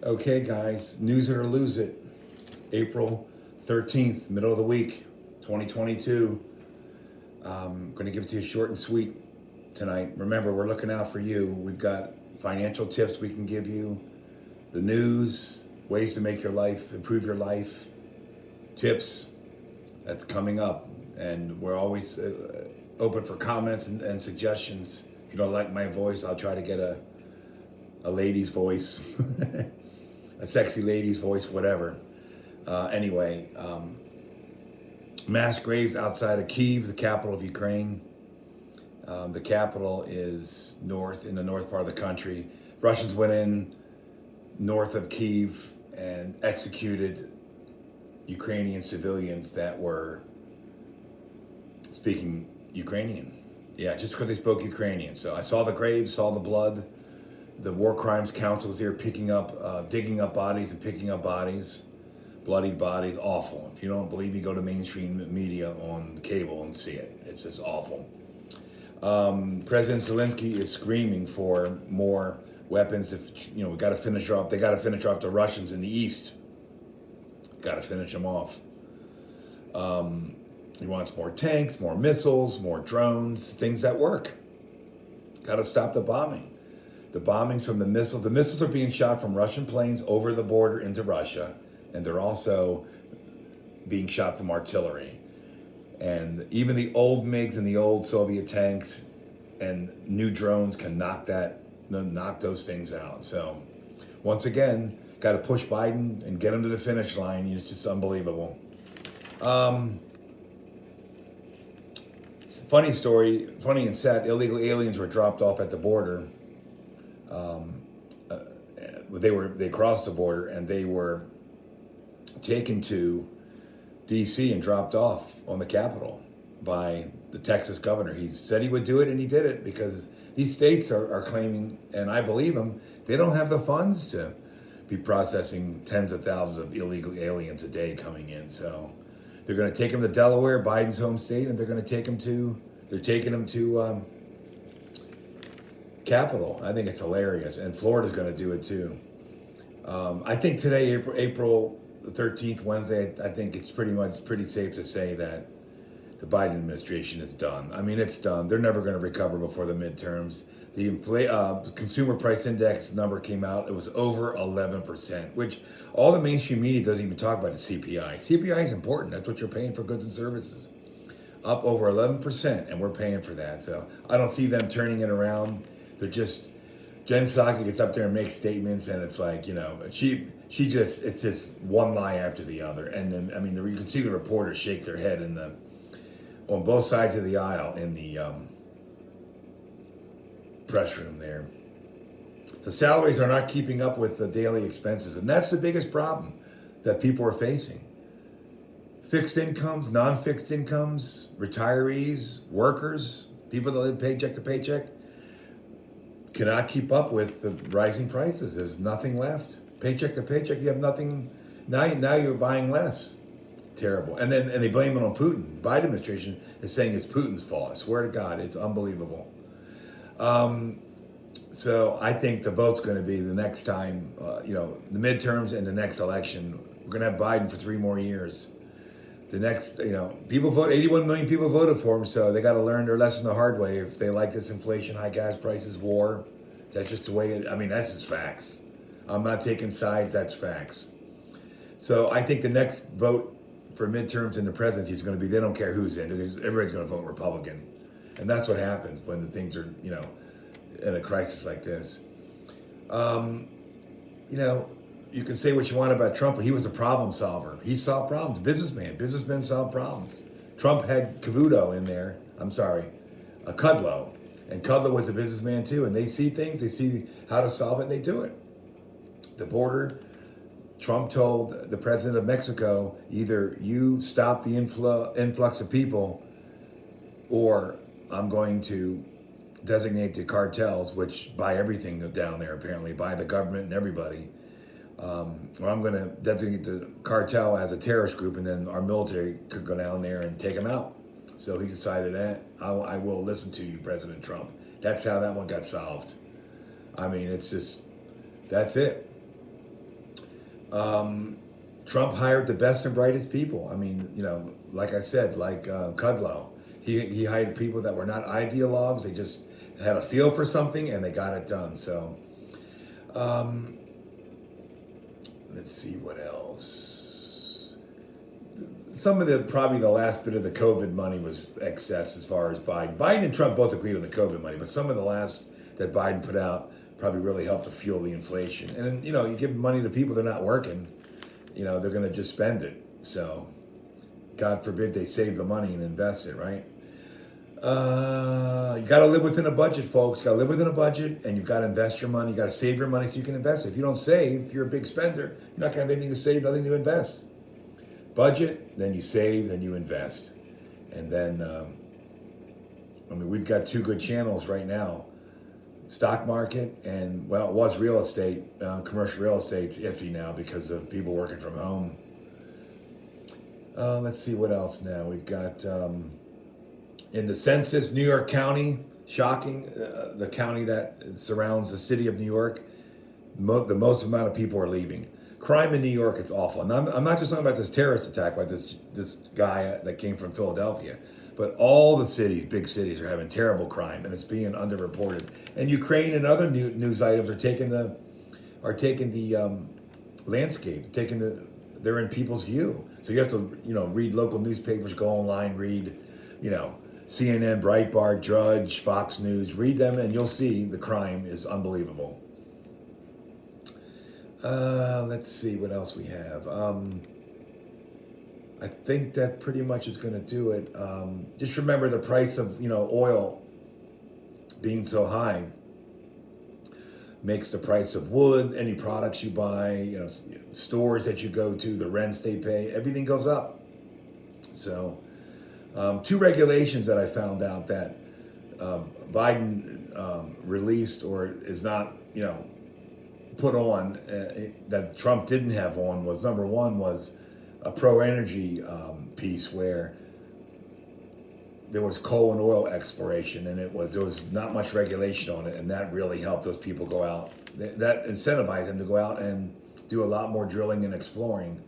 Okay, guys, news it or lose it. April 13th, middle of the week, 2022. I'm going to give it to you short and sweet tonight. Remember, we're looking out for you. We've got financial tips we can give you, the news, ways to make your life, improve your life, tips that's coming up. And we're always open for comments and suggestions. If you don't like my voice, I'll try to get a lady's voice, a sexy lady's voice, whatever. Anyway, mass graves outside of Kyiv, the capital of Ukraine. The capital is in the north part of the country. Russians went in north of Kyiv and executed Ukrainian civilians that were speaking Ukrainian. Yeah, just because they spoke Ukrainian. So I saw the graves, saw the blood. The War Crimes Council was there digging up bodies and picking up bodies, bloodied bodies. Awful. If you don't believe me, go to mainstream media on cable and see it. It's just awful. President Zelensky is screaming for more weapons. We got to finish off. They got to finish off the Russians in the east. Got to finish them off. He wants more tanks, more missiles, more drones, things that work. Got to stop the bombing. The bombings from the missiles. The missiles are being shot from Russian planes over the border into Russia, and they're also being shot from artillery. And even the old MiGs and the old Soviet tanks and new drones can knock those things out. So, once again, got to push Biden and get him to the finish line. It's just unbelievable. Funny story, funny and sad. Illegal aliens were dropped off at the border. They crossed the border and they were taken to D.C. and dropped off on the Capitol by the Texas governor. He said he would do it, and he did it because these states are claiming, and I believe them, they don't have the funds to be processing tens of thousands of illegal aliens a day coming in. So they're going to take him to Delaware, Biden's home state, and they're taking him to Capitol. I think it's hilarious, and Florida's going to do it too. I think today, April 13th, Wednesday, I think it's pretty safe to say that the Biden administration is done. I mean, it's done. They're never going to recover before the midterms. The consumer price index number came out. It was over 11%, which all the mainstream media doesn't even talk about the CPI. CPI is important. That's what you're paying for goods and services. Up over 11%, and we're paying for that. So I don't see them turning it around. They're just, Jen Psaki gets up there and makes statements, and it's like, it's just one lie after the other. And then, I mean, you can see the reporters shake their head on both sides of the aisle in the press room there. The salaries are not keeping up with the daily expenses, and that's the biggest problem that people are facing. Fixed incomes, non-fixed incomes, retirees, workers, people that live paycheck to paycheck, cannot keep up with the rising prices. There's nothing left. Paycheck to paycheck, you have nothing. Now you're buying less. Terrible. And they blame it on Putin. Biden administration is saying it's Putin's fault. I swear to God, it's unbelievable. So I think the vote's going to be the next time, the midterms and the next election. We're going to have Biden for 3 more years. The next, people vote, 81 million people voted for him, so they got to learn their lesson the hard way. If they like this inflation, high gas prices, war, that's just the way that's just facts. I'm not taking sides, that's facts. So I think the next vote for midterms and the presidency is going to be, they don't care who's in, because everybody's going to vote Republican. And that's what happens when the things are, in a crisis like this. You can say what you want about Trump, but he was a problem solver. He solved problems. Businessmen solve problems. Trump had Cavuto in there. I'm sorry, Kudlow. And Kudlow was a businessman too. And they see things, they see how to solve it, and they do it. The border, Trump told the president of Mexico, either you stop the influx of people, or I'm going to designate the cartels, which buy everything down there apparently, buy the government and everybody. Or I'm going to designate the cartel as a terrorist group, and then our military could go down there and take them out. So he decided that I will listen to you, President Trump. That's how that one got solved. I mean, it's just, that's it. Trump hired the best and brightest people. I mean, like I said, like Kudlow, he hired people that were not ideologues. They just had a feel for something and they got it done. So, um, let's see what else. Some of probably the last bit of the COVID money was excess as far as Biden. Biden and Trump both agreed on the COVID money, but some of the last that Biden put out probably really helped to fuel the inflation. And you give money to people, they're not working, they're going to just spend it. So God forbid they save the money and invest it, right? You got to live within a budget, folks. Got to live within a budget, and you've got to invest your money. You got to save your money so you can invest it. If you don't save, if you're a big spender, you're not going to have anything to save, nothing to invest. Budget, then you save, then you invest, and then we've got two good channels right now: stock market and it was real estate. Commercial real estate's iffy now because of people working from home. Let's see what else now we've got. In the census, New York County, shocking, the county that surrounds the city of New York, the most amount of people are leaving. Crime in New York, it's awful. And I'm not just talking about this terrorist attack by this guy that came from Philadelphia, but all the cities, big cities, are having terrible crime, and it's being underreported. And Ukraine and other news items are taking the landscape, they're in people's view. So you have to read local newspapers, go online, read CNN, Breitbart, Drudge, Fox News. Read them and you'll see the crime is unbelievable. Let's see what else we have. I think that pretty much is going to do it. Just remember the price of oil being so high makes the price of wood, any products you buy, stores that you go to, the rents they pay, everything goes up. So two regulations that I found out that Biden released or is not, put on that Trump didn't have on was, number one was a pro-energy piece where there was coal and oil exploration, and there was not much regulation on it, and that really helped those people go out. That incentivized them to go out and do a lot more drilling and exploring.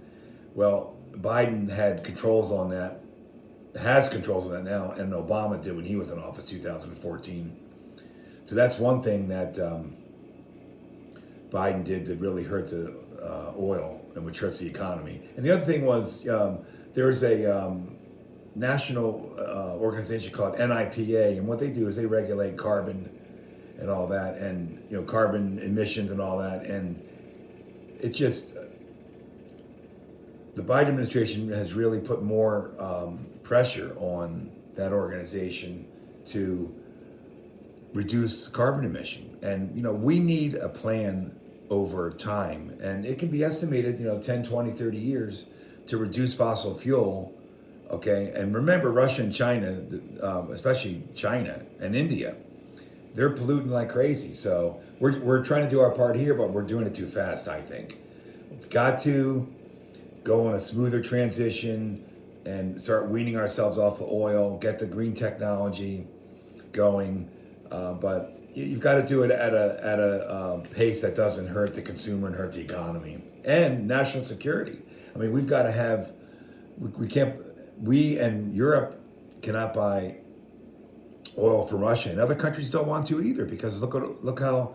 Well, Biden had controls on that, has controls on that now, and Obama did when he was in office, 2014. So that's one thing that Biden did to really hurt the oil, and which hurts the economy. And the other thing was there's a national organization called NIPA, and what they do is they regulate carbon and all that, and carbon emissions and all that, and it just the Biden administration has really put more pressure on that organization to reduce carbon emission. And we need a plan over time, and it can be estimated 10, 20, 30 years to reduce fossil fuel. Okay, and remember, Russia and China, especially China and India, they're polluting like crazy. So we're trying to do our part here, but we're doing it too fast, I think. We've got to go on a smoother transition and start weaning ourselves off the oil, get the green technology going, but you've got to do it at a pace that doesn't hurt the consumer and hurt the economy and national security. I mean, we've got to have, we and Europe cannot buy oil from Russia, and other countries don't want to either, because look how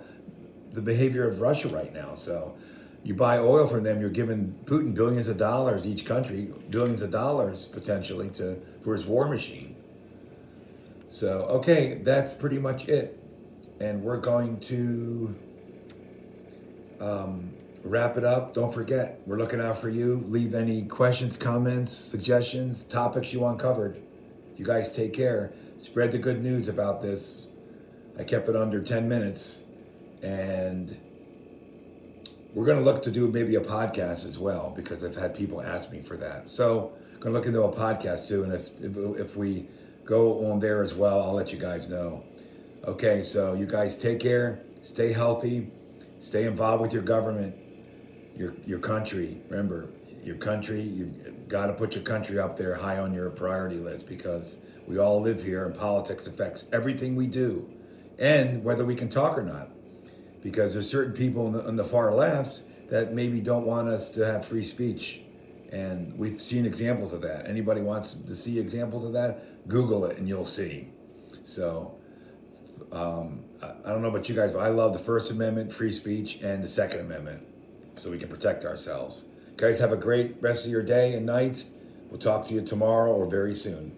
the behavior of Russia right now. So you buy oil from them, you're giving Putin billions of dollars, each country billions of dollars potentially for his war machine. So okay, that's pretty much it, and we're going to wrap it up. Don't forget, we're looking out for you. Leave any questions, comments, suggestions, topics you want covered. You guys take care. Spread the good news about this. I kept it under 10 minutes, and we're going to look to do maybe a podcast as well, because I've had people ask me for that. So I'm going to look into a podcast too, and if we go on there as well, I'll let you guys know. Okay, so you guys take care, stay healthy, stay involved with your government, your country. Remember, your country, you've got to put your country up there high on your priority list, because we all live here, and politics affects everything we do, and whether we can talk or not. Because there's certain people on the far left that maybe don't want us to have free speech. And we've seen examples of that. Anybody wants to see examples of that, Google it and you'll see. So I don't know about you guys, but I love the First Amendment, free speech, and the Second Amendment, so we can protect ourselves. Guys, have a great rest of your day and night. We'll talk to you tomorrow or very soon.